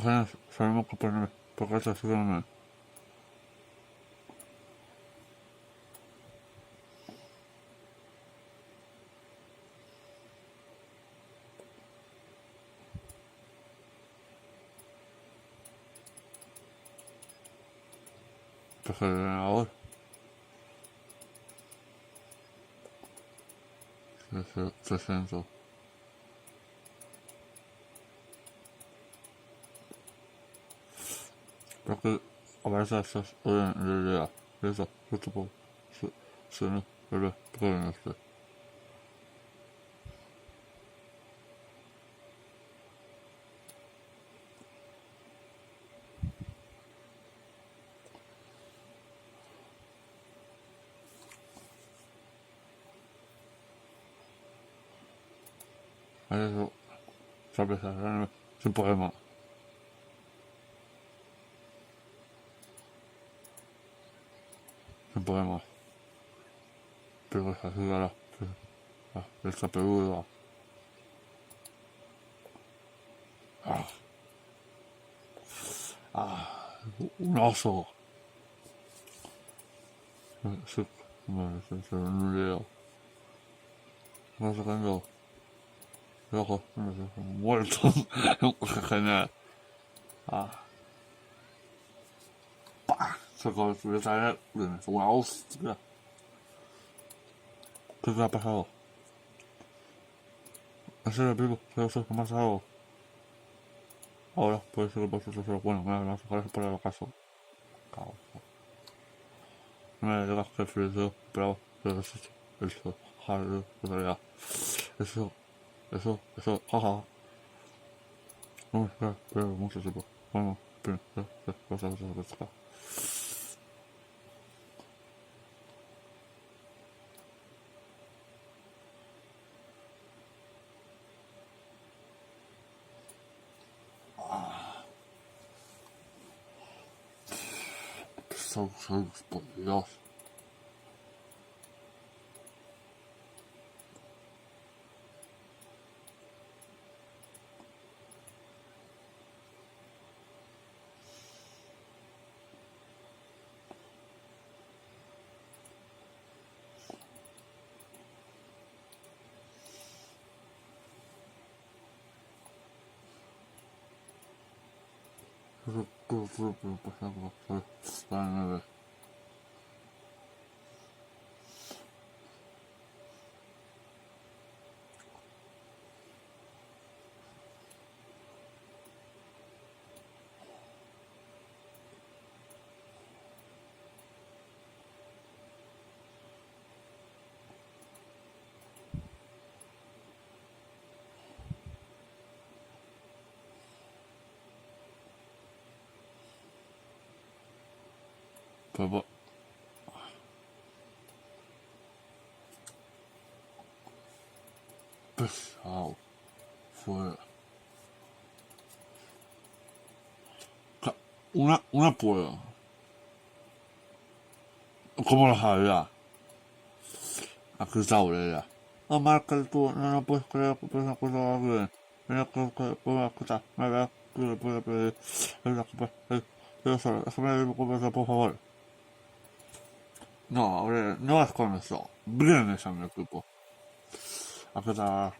그냥 잘 먹고 빨리 바깥에 시간을 ahora se siento porque a veces estás en realidad eso yo tipo se no pero no sé eso sabes sin problema sin problema pero esa ciudad esta peluda un oso sí se un lío no sé cuándo luego muerto genial se convierte en una hostia ¿qué te ha pasado? ¿en serio pico? ¿qué ha pasado? ahora puede ser que por eso pero bueno me gracias por el caso caos no me digas que frío pero eso joder eso jaja no me pero mucho tiempo bueno pero cosas so por Dios eso todo pasando la nieve pero pesado fue una puedo ¿cómo lo sabía? aquí está ya no marca tú no puedes creer que puedes acordar bien mira que puedo escuchar me veo que le puede pedir yo solo déjame conversar por favor no hombre no es con eso vienes a mi equipo aquí está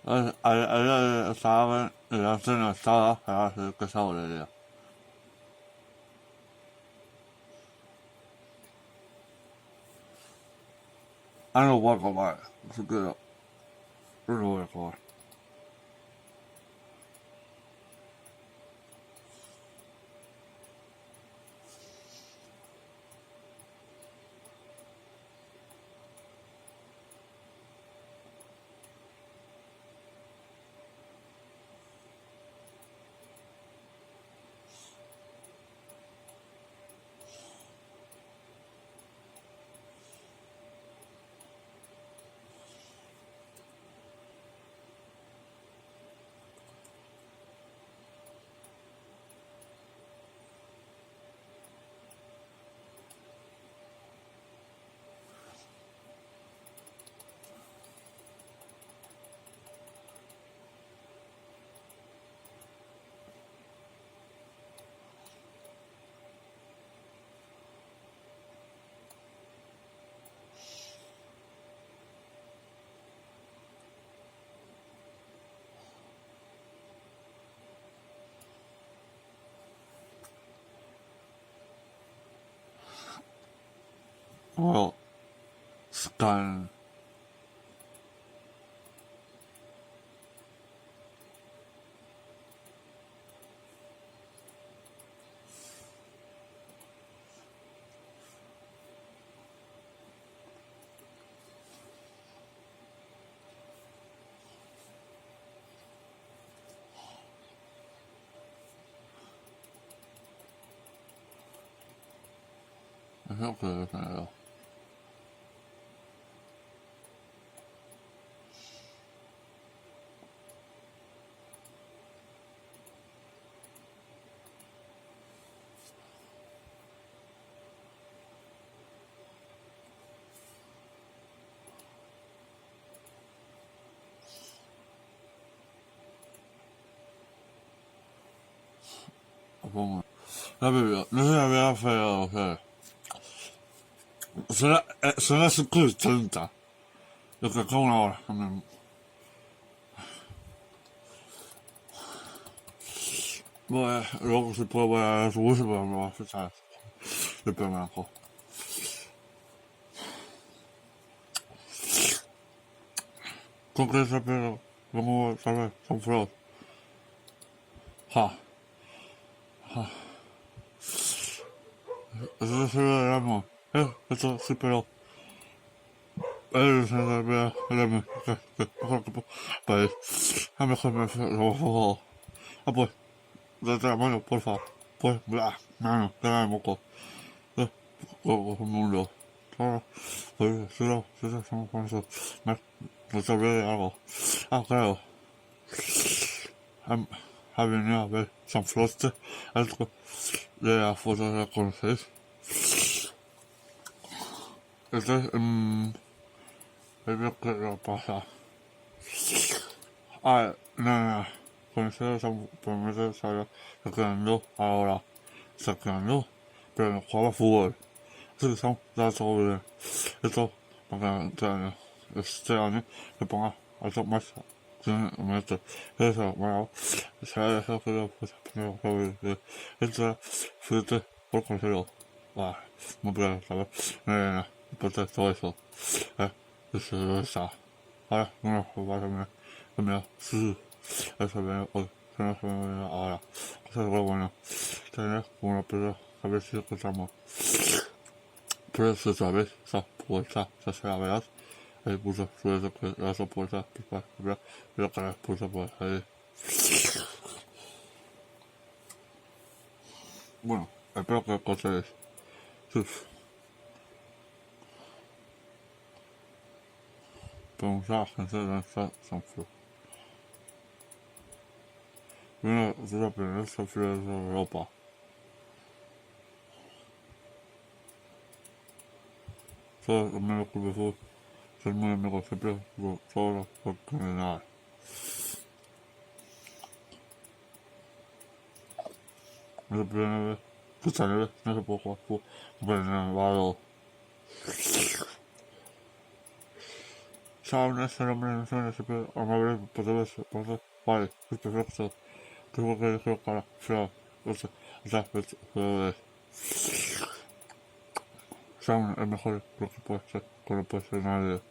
ella estaba en la cena estaba para hacer que saborería no lo voy a comer así que no lo voy a comer Well, scan. Eso creo que no. Pongo. La bebida, no se la vea feo, o sea. Son las 5:30. Lo que acabo una hora. Bueno, luego si puedo voy a subirse, pero me va a fichar. Después me bajo. ¿Con qué se pega? Vamos a ver, son feos. Ja. Eso se ve el amo. Esto sí, pero. Se ve el amo. Mejor que pues. A mejor me lo. Ah, pues. Date la mano, por favor. Pues, bla. Mano, que da de moco. Como un mundo. Pues, si no, estamos con eso. No te olvides de algo. Ah, claro. Ha venido a ver San Froste. Algo de la foto la conocéis. Este es el veo que lo pasa. Ah, no. Con eso San Tormenta salió sacando ahora. Sacando. Pero no jugaba fútbol. Así que son datos bien. Esto, para que este año se ponga algo más. Eso, bueno, será eso que lo pues primero que entra fuerte por consejo. Va, muy bien, ¿sabes? Entonces todo eso. Eso está. Ahora, no, va a sí, eso viene hoy. Que no se me viene ahora. Eso es lo bueno. Tener una piedra, a ver si encontramos. Pero eso otra vez, esa puerta, esa será verdad. El puso suele que la soporta, pero que la puso por ahí. Bueno, espero que encontréis. Preguntar a la gente de esta sanción. Viene de la primera sanción de Europa. Todos los miembros del Club de Fútbol son muy amigos siempre, todos los generales. Es la primera vez que esta nieve no se puede jugar fútbol, pero en el Nevado. Saben ese nombre no suena siempre amable, por eso, vale, es perfecto. Tengo que decirlo para, feo, Saben es mejor lo que puede ser, que no puede ser nadie.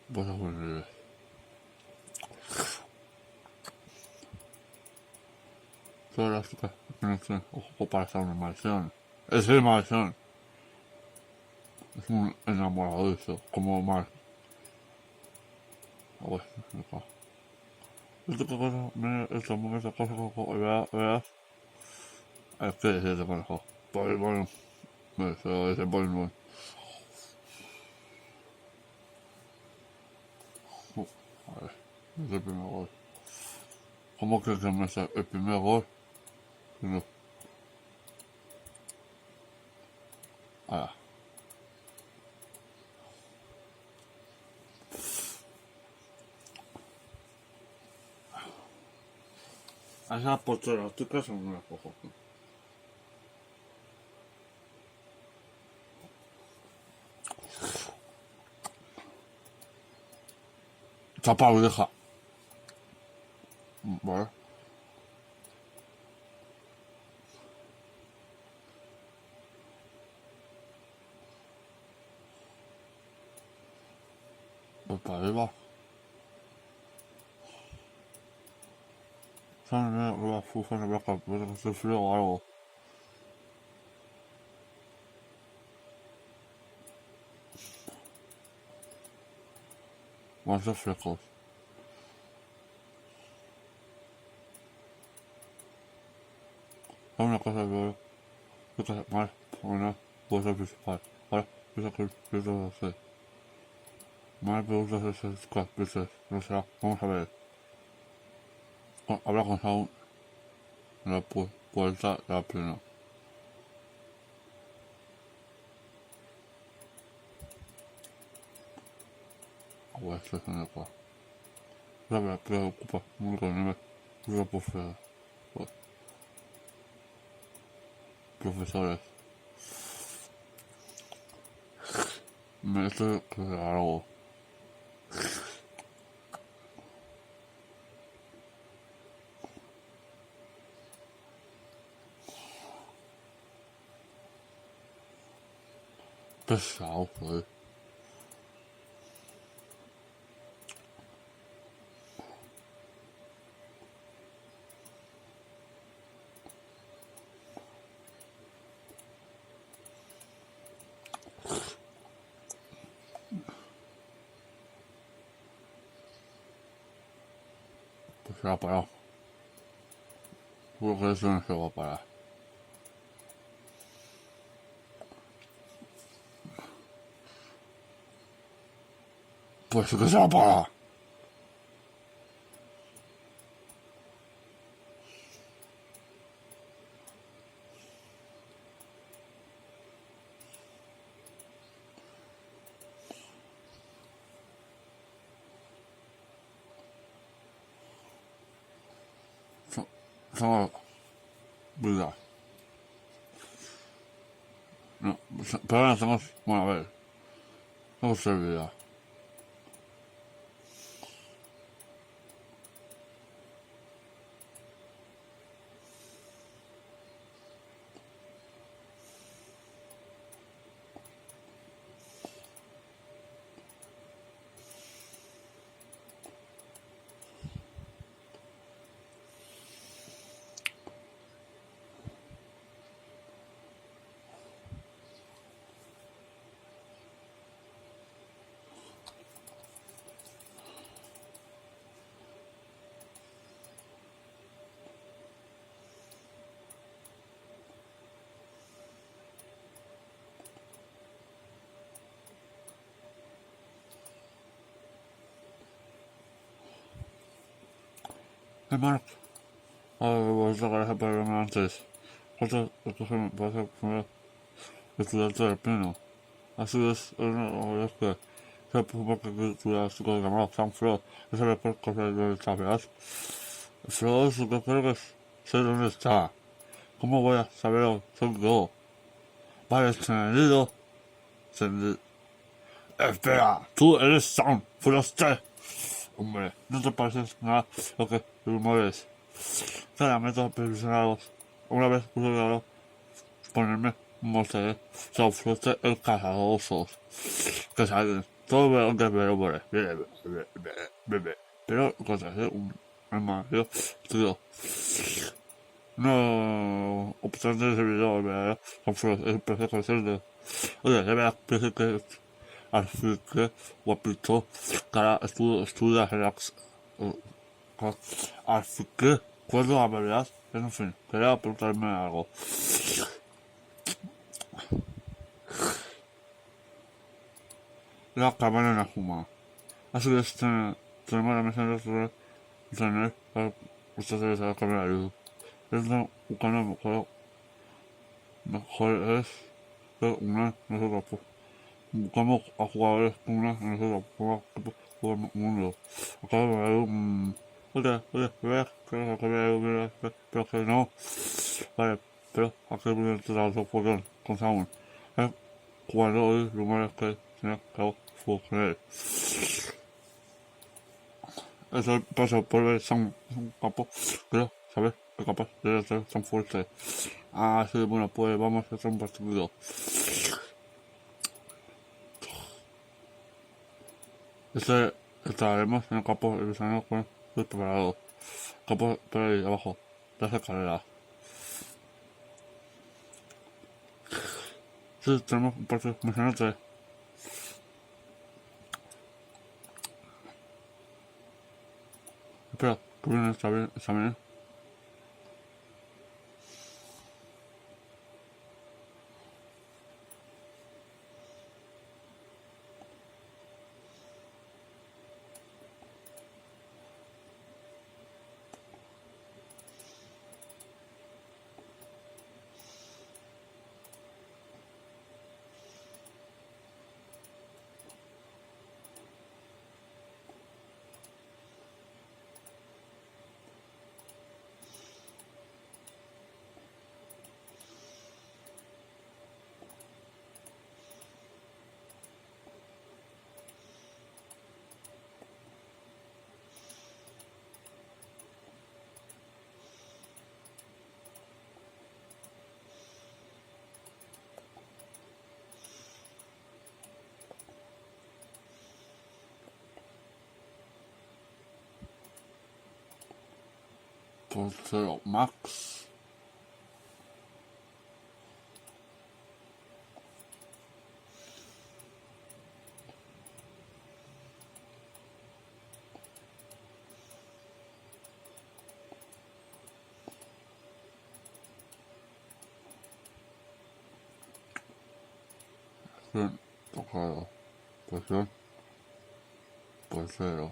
Vas a ponerle. Todas las chicas no tienen ojo para estar una maldición. Es el maldición. Es un enamoradizo, como mal. A ver, acá. Esto que cosa, mira, esta cosa, veas. Es que es ese conejo. Pues bueno, eso es el bueno. A ver, es el primer gol. ¿Cómo que se me hace el primer gol? No. Ah, esa portera, estoy casi no la cojo. Chapa vieja. Vale. pues para arriba. ¿Sabes? No la fufa en la placa, puede que esté frío o algo. Van a ser frescos. ¿Sabes una cosa que más o menos puede ser principal? Ahora, pienso que pienso hacer. Más preguntas de esas veces, no será. Vamos a ver. Habla con Saúl en la puerta de la plena. A ver, esto es una cosa. La verdad, preocupa mucho con él. Los profesores. Me estoy algo pesado, joder. Pues se ha parado. Seguro que eso no se va a parar. Pues sí que se va a parar. Somos vida. No, pero ahora estamos, bueno, a ver, somos ser vida. Hermano, a ver, voy a sacar ese problema antes. Esto se me parece primero estudiante del pleno. Así es una que se preocupa que estudias su cosa llamada San Fro. Esa es la cosa de esta verdad. Fro es lo que creo que sé dónde está. ¿Cómo voy a saberlo? Soy yo. Vale, entendido. Entendido. Espera, tú eres Sam Froster. Hombre, no te pareces nada lo que rumores. Claramente profesionales. Una vez pude claro ponerme mostraré Sam Froster el cazadosos. Que salen. Todo veo que veo por bebé. Pero contraje un armario, tío. No obstante ese video, ¿verdad? Sam Froster es el precio que de. Oye, de verdad, parece que así que guapito cara estudia relax así que cuando la verdad en fin quería preguntarme algo la cámara en la fuma así que tenemos la mesa de tener para ustedes la cámara de luz es buscando mejor es una nosotros buscamos a jugadores una nosotros por el mundo acá oye, pero que no. Vale, pero aquí voy a entrar con Saúl. Cuando hoy rumores que tenía que fue con él. Eso pasa por ver San Campo, creo, ¿sabes? Que capaz de ser tan fuerte. Ah, sí, bueno, pues vamos a hacer un partido. estaremos en el campo de gusano con sus preparados. Campo por ahí abajo. Las escaleras. Sí, tenemos un parte emocionante. Espera, que viene, está bien. Por 0 max. Bien, tocado. Presión. Por 0.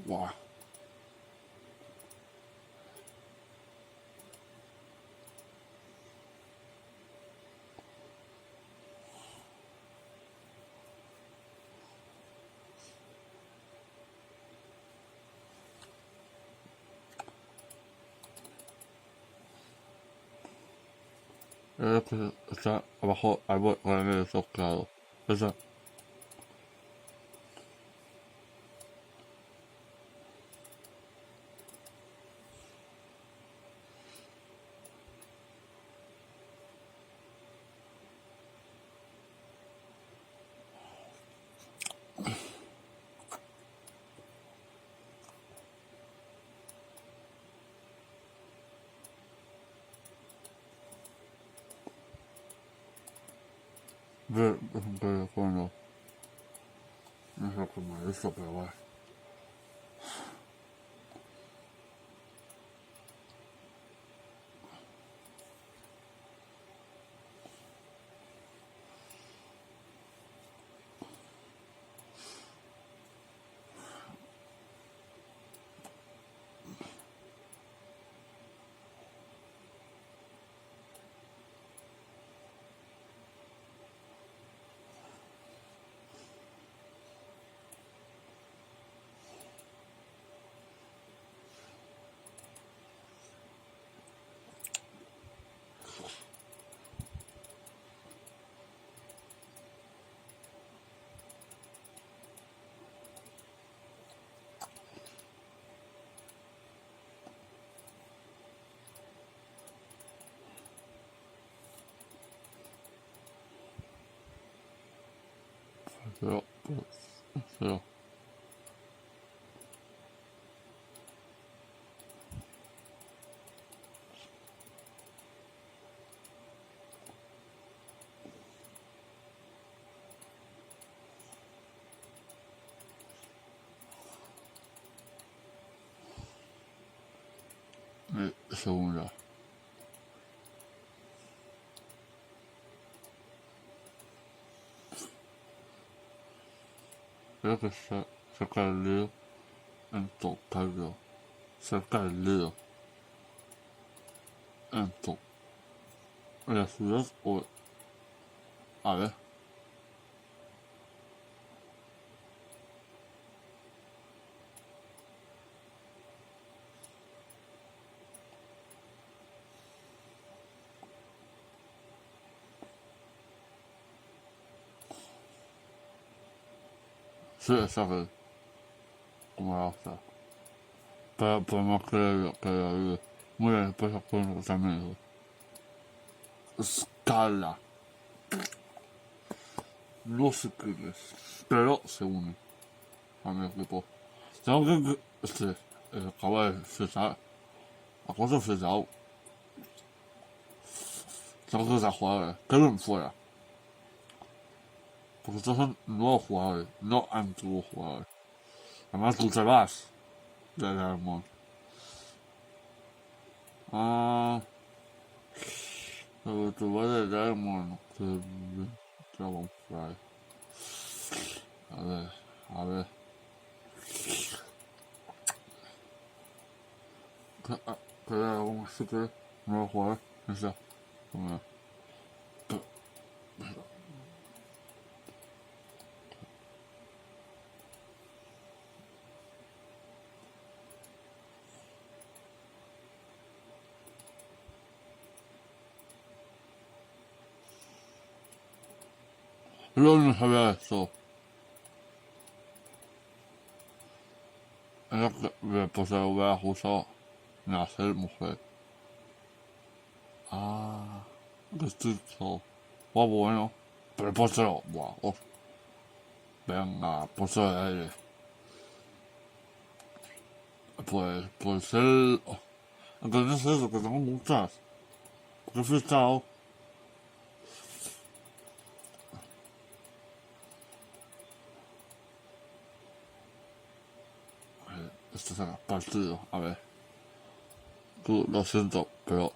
Buah. Es que está abajo árbol grande de tocado. Esa. Ver, cuando. No sé cómo es esto, pero bueno. Pero, pero. Segunda. Creo que está cerca del lío en tocarlo. Cerca del lío en to. La ciudad o. A ver. Sí, esa vez. Como la otra. Pero podemos creer que la vive. Muy bien, después pueden también eso. Escala. No sé qué es. Pero se une a mi equipo. Tengo que. Acaba de fijar. Acabo de fijar. Tengo que usar jugadores. Queden fuera. Porque estos son nuevos jugadores, no antiguos jugadores. Además tú te vas de Diamond. Ah, pero tú vas de Diamond. Que Dragon Fly. A ver, a ver. ¿Qué Dragon sí que nuevo jugador? Esa. Yo no sabía esto. Era que pues se lo hubiera usado nacer mujer. Ah, que estoy todo. Bueno. Pero pues se lo. Buah, venga, pues de aire. Pues el. Entonces es eso, que tengo muchas. Porque he fichado. Este será partido. A ver. Tú, lo siento, pero